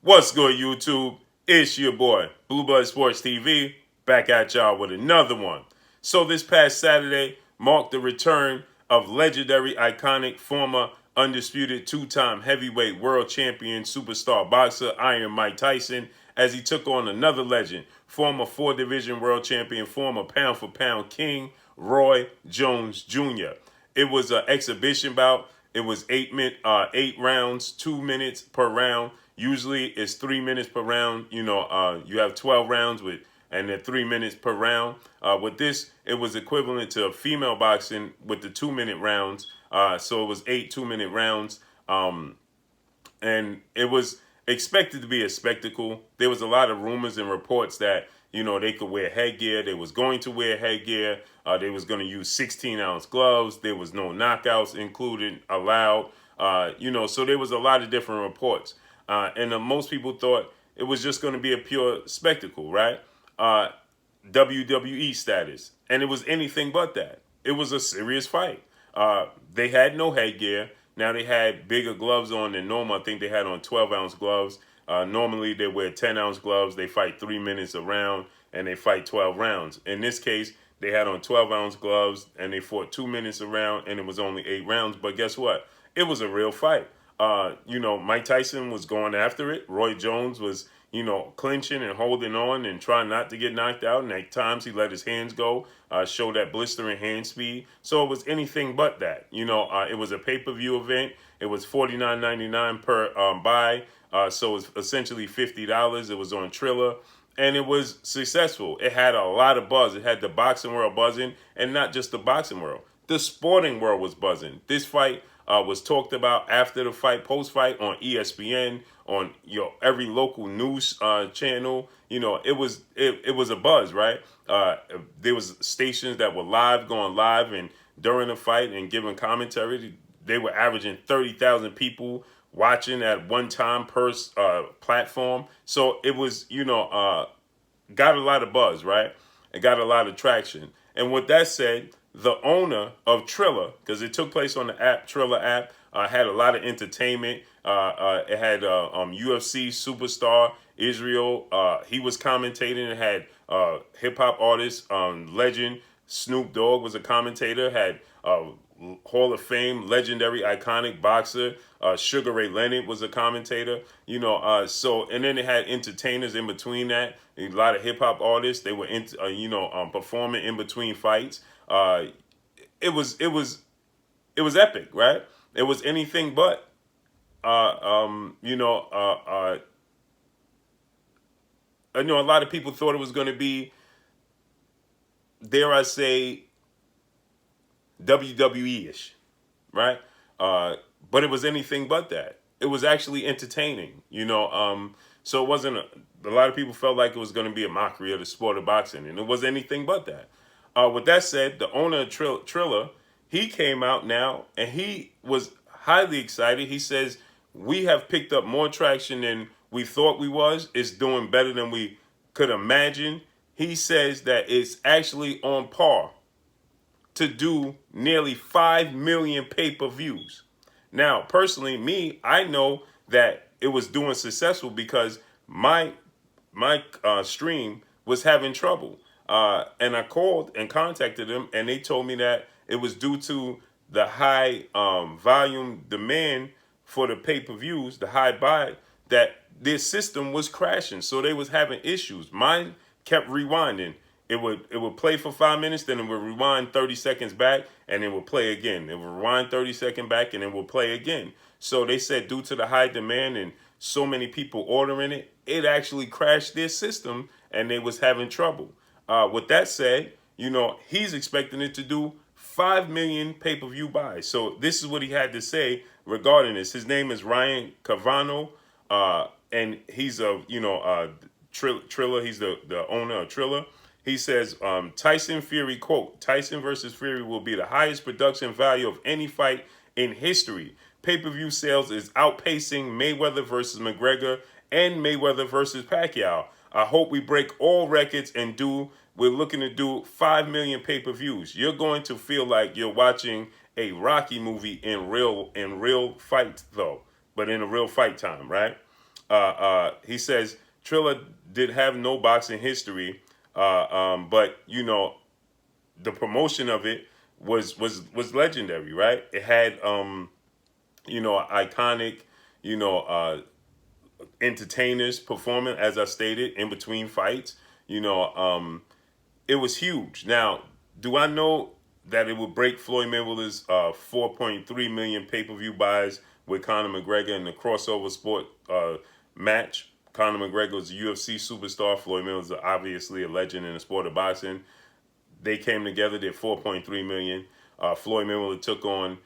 What's good, YouTube? It's your boy, Blue Blood Sports TV, back at y'all with another one. So this past Saturday marked the return of legendary, iconic, former undisputed two-time heavyweight world champion superstar boxer Iron Mike Tyson as he took on another legend, former four-division world champion, former pound-for-pound king, Roy Jones Jr. It was an exhibition bout. It was eight rounds, 2 minutes per round. Usually it's 3 minutes per round. You have 12 rounds and then 3 minutes per round. With this, it was equivalent to female boxing with the 2 minute rounds. So it was 8 2-minute rounds. And it was expected to be a spectacle. There was a lot of rumors and reports that, they could wear headgear. They was going to wear headgear. They was going to use 16-ounce gloves. There was no knockouts allowed. So there was a lot of different reports. And most people thought it was just going to be a pure spectacle, right? WWE status. And it was anything but that. It was a serious fight. They had no headgear. Now they had bigger gloves on than normal. I think they had on 12-ounce gloves. Normally they wear 10-ounce gloves. They fight 3 minutes a round and they fight 12 rounds. In this case, they had on 12-ounce gloves and they fought 2 minutes a round and it was only 8 rounds. But guess what? It was a real fight. Mike Tyson was going after it. Roy Jones was, clinching and holding on and trying not to get knocked out. And at times he let his hands go, show that blistering hand speed. So it was anything but that. It was a pay-per-view event. It was $49.99 per buy. So it was essentially $50. It was on Triller. And it was successful. It had a lot of buzz. It had the boxing world buzzing. And not just the boxing world. The sporting world was buzzing. This fight was talked about after the fight, post-fight on ESPN, on every local news channel. It was a buzz, right? There was stations that were going live and during the fight and giving commentary. They were averaging 30,000 people watching at one time per platform. So it was, got a lot of buzz, right? It got a lot of traction. And with that said, the owner of Triller, because it took place on the Triller app, had a lot of entertainment. It had UFC superstar Israel. He was commentating. It had hip hop artist, legend Snoop Dogg was a commentator. Had Hall of Fame, legendary, iconic boxer Sugar Ray Leonard was a commentator. And then it had entertainers in between that. A lot of hip hop artists. They were performing in between fights. It was epic, right? It was anything but. I know a lot of people thought it was going to be, dare I say, WWE-ish, right? But it was anything but that. It was actually entertaining, So it wasn't a lot of people felt like it was going to be a mockery of the sport of boxing, and it was anything but that. With that said, the owner of Triller, he came out now and he was highly excited. He says, we have picked up more traction than we thought we was. It's doing better than we could imagine. He says that it's actually on par to do nearly 5 million pay-per-views. Now, personally, I know that it was doing successful because my stream was having trouble. And I called and contacted them, and they told me that it was due to the high volume demand for the pay-per-views, the high buy, that their system was crashing. So they was having issues. Mine kept rewinding. It would play for 5 minutes, then it would rewind 30 seconds back, and it would play again. It would rewind 30 seconds back, and it would play again. So they said due to the high demand and so many people ordering it, it actually crashed their system, and they was having trouble. With that said, he's expecting it to do 5 million pay-per-view buys. So this is what he had to say regarding this. His name is Ryan KAVANAUGH, and he's Triller. He's the owner of Triller. He says, Tyson Fury, quote, Tyson versus Fury will be the highest production value of any fight in history. Pay-per-view sales is outpacing Mayweather versus McGregor and Mayweather versus Pacquiao. I hope we break all records and we're looking to do 5 million pay-per-views. You're going to feel like you're watching a Rocky movie in real fight though, but in a real fight time, right? He says Triller did have no boxing history, but the promotion of it was legendary, right? It had iconic, you know, uh, entertainers performing, as I stated, in between fights. It was huge. Now, do I know that it would break Floyd Mayweather's 4.3 million pay-per-view buys with Conor McGregor in the crossover sport match? Conor McGregor is a UFC superstar. Floyd Mayweather is obviously a legend in the sport of boxing. They came together, did 4.3 million. Floyd Mayweather took on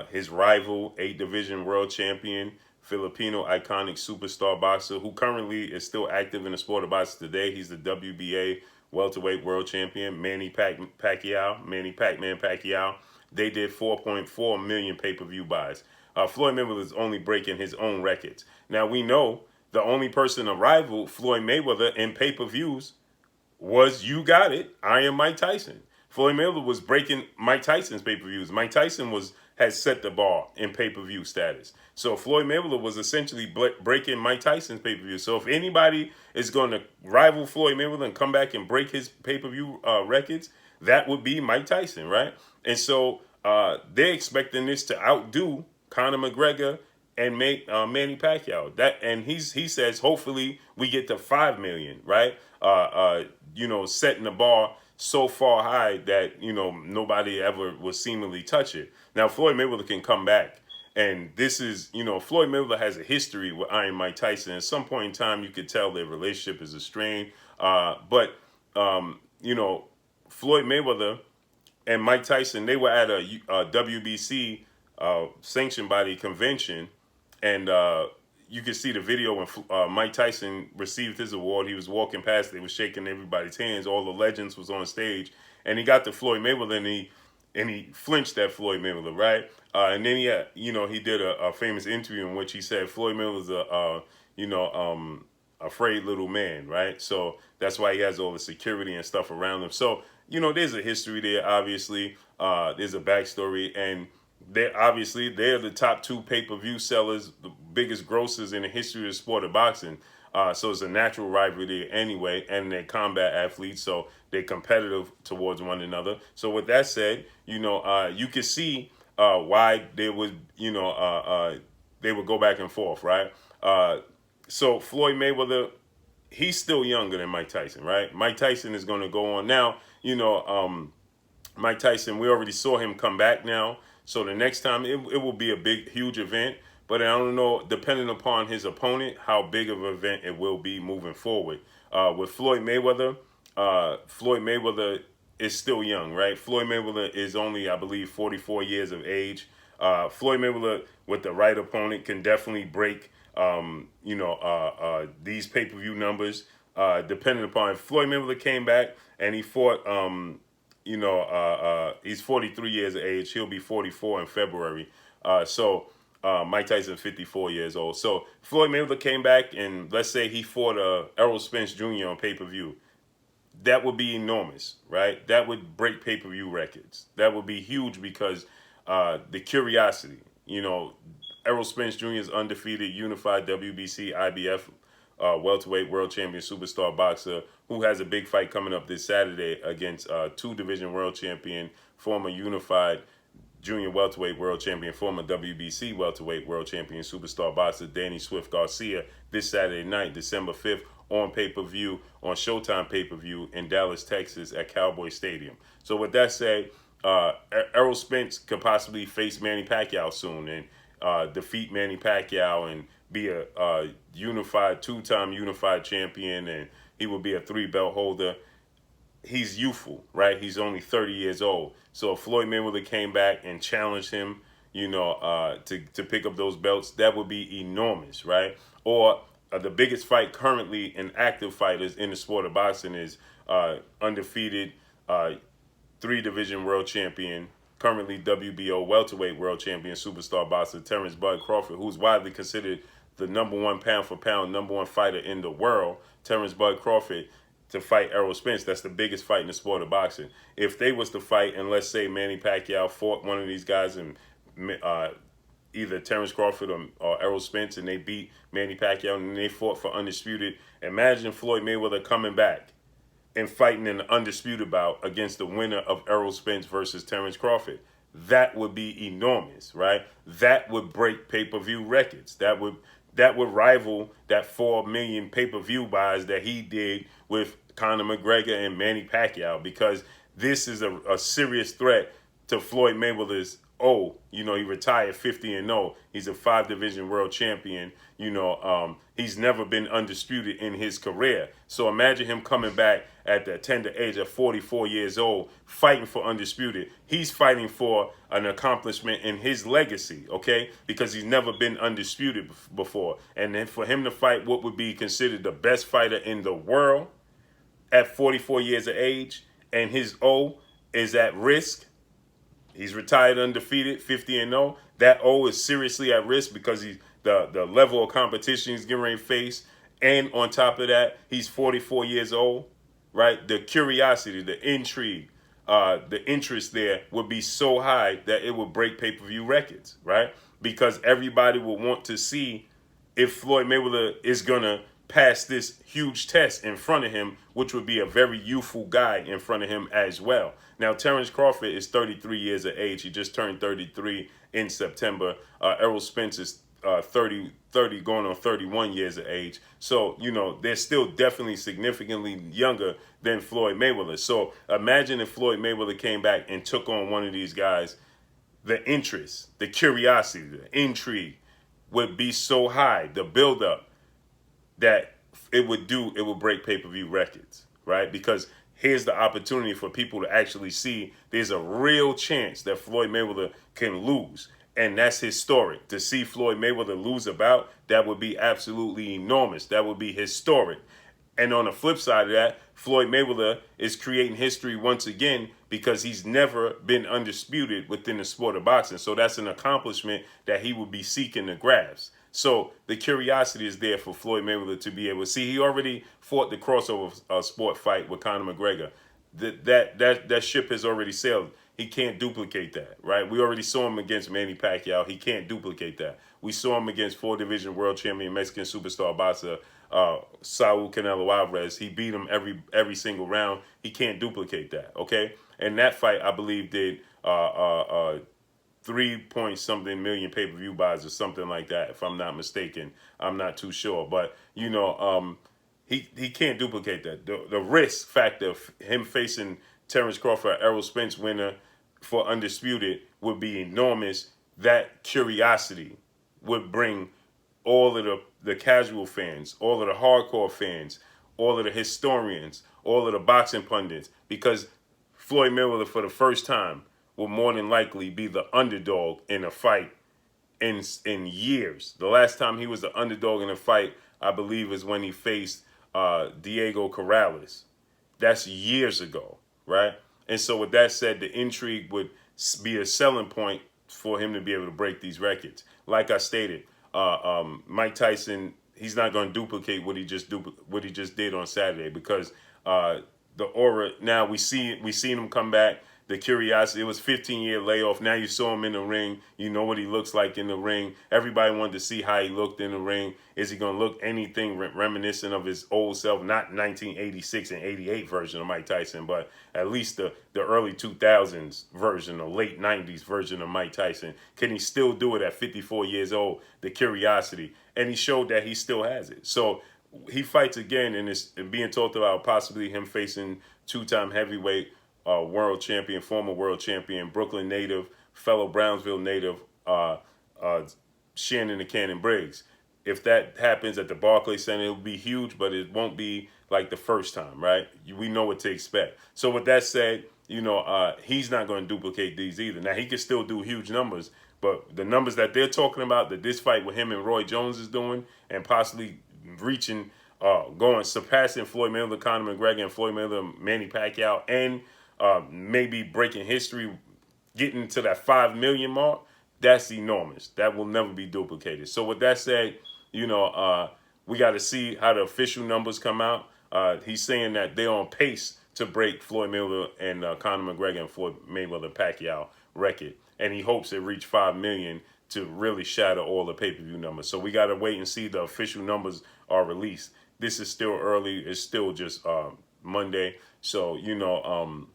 his rival, 8-division world champion, Filipino iconic superstar boxer who currently is still active in the sport of boxing today. He's the WBA welterweight world champion, Manny Pacquiao, Manny Pac-Man Pacquiao. They did 4.4 million pay-per-view buys. Floyd Mayweather is only breaking his own records. Now, we know the only person to rival Floyd Mayweather in pay-per-views was, you got it, Iron Mike Tyson. Floyd Mayweather was breaking Mike Tyson's pay-per-views. Mike Tyson has set the bar in pay-per-view status. So Floyd Mayweather was essentially breaking Mike Tyson's pay-per-view. So if anybody is going to rival Floyd Mayweather and come back and break his pay-per-view records, that would be Mike Tyson, right? And so they're expecting this to outdo Conor McGregor and make Manny Pacquiao. And he says hopefully we get to 5 million, right? Setting the bar so far high that nobody ever will seemingly touch it. Now Floyd Mayweather can come back, and this is Floyd Mayweather has a history with Iron Mike Tyson. At some point in time, you could tell their relationship is strained. But Floyd Mayweather and Mike Tyson, they were at a WBC sanctioned by the convention, and you can see the video when Mike Tyson received his award. He was walking past, they were shaking everybody's hands. All the legends was on stage, and he got to Floyd Mayweather, and he flinched at Floyd Mayweather, right? And then he did a famous interview in which he said Floyd Mayweather's afraid little man, right? So that's why he has all the security and stuff around him. So there's a history there. Obviously, there's a backstory, and they're the top 2 pay-per-view sellers, the biggest grossers in the history of the sport of boxing. So it's a natural rivalry anyway, and they're combat athletes, so they're competitive towards one another. So with that said, you can see why they would go back and forth, right? So Floyd Mayweather, he's still younger than Mike Tyson, right? Mike Tyson is going to go on now. Mike Tyson, we already saw him come back now. So the next time, it will be a big, huge event. But I don't know, depending upon his opponent, how big of an event it will be moving forward. With Floyd Mayweather is still young, right? Floyd Mayweather is only, I believe, 44 years of age. Floyd Mayweather, with the right opponent, can definitely break, these pay-per-view numbers. Depending upon if Floyd Mayweather came back and he fought, he's 43 years of age. He'll be 44 in February. Mike Tyson, 54 years old. So Floyd Mayweather came back, and let's say he fought Errol Spence Jr. on pay-per-view. That would be enormous, right? That would break pay-per-view records. That would be huge because the curiosity, Errol Spence Jr. is undefeated, unified WBC, IBF, welterweight world champion, superstar boxer who has a big fight coming up this Saturday against 2-division world champion, former unified junior welterweight world champion, former WBC welterweight world champion, superstar boxer Danny Swift Garcia this Saturday night, December 5th, on pay-per-view, on Showtime pay-per-view in Dallas, Texas at Cowboy Stadium. So with that said, Errol Spence could possibly face Manny Pacquiao soon and defeat Manny Pacquiao and be a unified, 2-time unified champion, and he will be a 3-belt holder. He's youthful, right? He's only 30 years old. So if Floyd Mayweather came back and challenged him, to pick up those belts, that would be enormous, right? Or the biggest fight currently in active fighters in the sport of boxing is undefeated 3-division world champion, currently WBO welterweight world champion, superstar boxer Terrence Bud Crawford, who's widely considered the #1 pound-for-pound, #1 fighter in the world. Terrence Bud Crawford to fight Errol Spence. That's the biggest fight in the sport of boxing. If they was to fight, and let's say Manny Pacquiao fought one of these guys and either Terrence Crawford or Errol Spence, and they beat Manny Pacquiao, and they fought for undisputed. Imagine Floyd Mayweather coming back and fighting in an undisputed bout against the winner of Errol Spence versus Terrence Crawford. That would be enormous, right? That would break pay-per-view records. That would rival that 4 million pay-per-view buys that he did with Conor McGregor and Manny Pacquiao, because this is a serious threat to Floyd Mayweather's. Oh, he retired 50-0. He's a 5-division world champion. He's never been undisputed in his career. So imagine him coming back at the tender age of 44 years old, fighting for undisputed. He's fighting for an accomplishment in his legacy, okay? Because he's never been undisputed before. And then for him to fight what would be considered the best fighter in the world at 44 years of age, and his O is at risk. He's retired undefeated, 50-0. That O is seriously at risk because the level of competition he's getting ready to face. And on top of that, he's 44 years old, right? The curiosity, the intrigue, the interest there would be so high that it would break pay-per-view records, right? Because everybody will want to see if Floyd Mayweather is going to pass this huge test in front of him, which would be a very youthful guy in front of him as well. Now, Terrence Crawford is 33 years of age. He just turned 33 in September. Errol Spence is 30 going on 31 years of age. So, they're still definitely significantly younger than Floyd Mayweather. So imagine if Floyd Mayweather came back and took on one of these guys. The interest, the curiosity, the intrigue would be so high, the buildup, that it would break pay-per-view records, right? Because here's the opportunity for people to actually see there's a real chance that Floyd Mayweather can lose. And that's historic. To see Floyd Mayweather lose a bout, that would be absolutely enormous. That would be historic. And on the flip side of that, Floyd Mayweather is creating history once again because he's never been undisputed within the sport of boxing. So that's an accomplishment that he would be seeking to grasp. So the curiosity is there for Floyd Mayweather to be able to see. He already fought the crossover sport fight with Conor McGregor. That ship has already sailed. He can't duplicate that, right? We already saw him against Manny Pacquiao. He can't duplicate that. We saw him against 4-division world champion Mexican superstar boxer Saul Canelo Alvarez. He beat him every single round. He can't duplicate that, okay? And that fight, I believe, did 3-point-something million pay-per-view buys or something like that, if I'm not mistaken. I'm not too sure. But, he can't duplicate that. The risk factor of him facing Terrence Crawford, Errol Spence winner for undisputed, would be enormous. That curiosity would bring all of the casual fans, all of the hardcore fans, all of the historians, all of the boxing pundits, because Floyd Mayweather, for the first time, will more than likely be the underdog in a fight in years. The last time he was the underdog in a fight, I believe, is when he faced Diego Corrales. That's years ago, right? And so with that said, the intrigue would be a selling point for him to be able to break these records. Like I stated, Mike Tyson, he's not going to duplicate what he just did on Saturday, because the aura, now we seen him come back. The curiosity, it was 15-year layoff. Now you saw him in the ring. You know what he looks like in the ring. Everybody wanted to see how he looked in the ring. Is he going to look anything reminiscent of his old self? Not 1986 and 88 version of Mike Tyson, but at least the early 2000s version, the late 90s version of Mike Tyson. Can he still do it at 54 years old? The curiosity. And he showed that he still has it. So he fights again, and it's being talked about possibly him facing two-time heavyweight world champion, former world champion, Brooklyn native, fellow Brownsville native, Shannon the Cannon Briggs. If that happens at the Barclays Center, it'll be huge, but it won't be like the first time, right? We know what to expect. So with that said, he's not going to duplicate these either. Now, he can still do huge numbers, but the numbers that they're talking about, that this fight with him and Roy Jones is doing, and possibly reaching, surpassing Floyd Mayweather, Conor McGregor, and Floyd Mayweather, Manny Pacquiao, and maybe breaking history, getting to that 5 million mark, that's enormous. That will never be duplicated. So with that said, we got to see how the official numbers come out. He's saying that they're on pace to break Floyd Mayweather and Conor McGregor and Floyd Mayweather Pacquiao record, and he hopes it reach 5 million to really shatter all the pay-per-view numbers. So we got to wait and see the official numbers are released. This is still early. It's still just Monday. So, you know,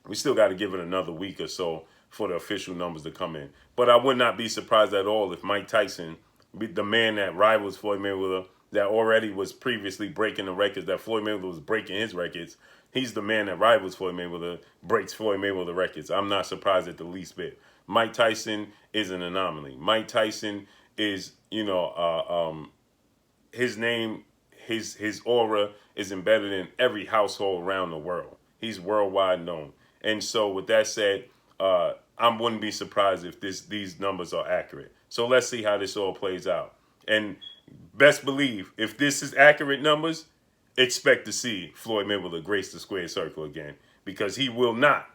we still got to give it another week or so for the official numbers to come in. But I would not be surprised at all if Mike Tyson, the man that rivals Floyd Mayweather, that already was previously breaking the records, that Floyd Mayweather was breaking his records, he's the man that rivals Floyd Mayweather, breaks Floyd Mayweather records. I'm not surprised at the least bit. Mike Tyson is an anomaly. Mike Tyson is, you know, his name, his aura is embedded in every household around the world. He's worldwide known. And so with that said, I wouldn't be surprised if these numbers are accurate. So let's see how this all plays out. And best believe, if this is accurate numbers, expect to see Floyd Mayweather grace the squared circle again, because he will not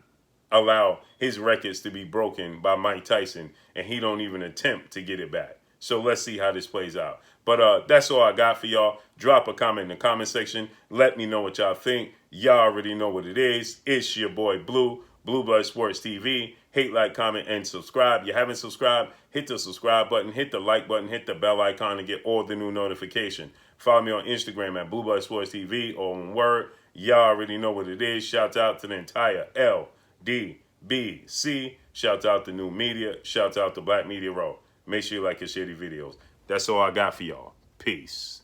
allow his records to be broken by Mike Tyson, and he don't even attempt to get it back. So let's see how this plays out. But that's all I got for y'all. Drop a comment in the comment section. Let me know what y'all think. Y'all already know what it is. It's your boy Blue, Blue Blood Sports TV. Hate, like, comment, and subscribe. You haven't subscribed, hit the subscribe button, hit the like button, hit the bell icon to get all the new notification. Follow me on Instagram at Blue Blood Sports TV, or in word. Y'all already know what it is. Shout out to the entire LDBC. Shout out to New Media. Shout out to Black Media Row. Make sure you like and share the videos. That's all I got for y'all. Peace.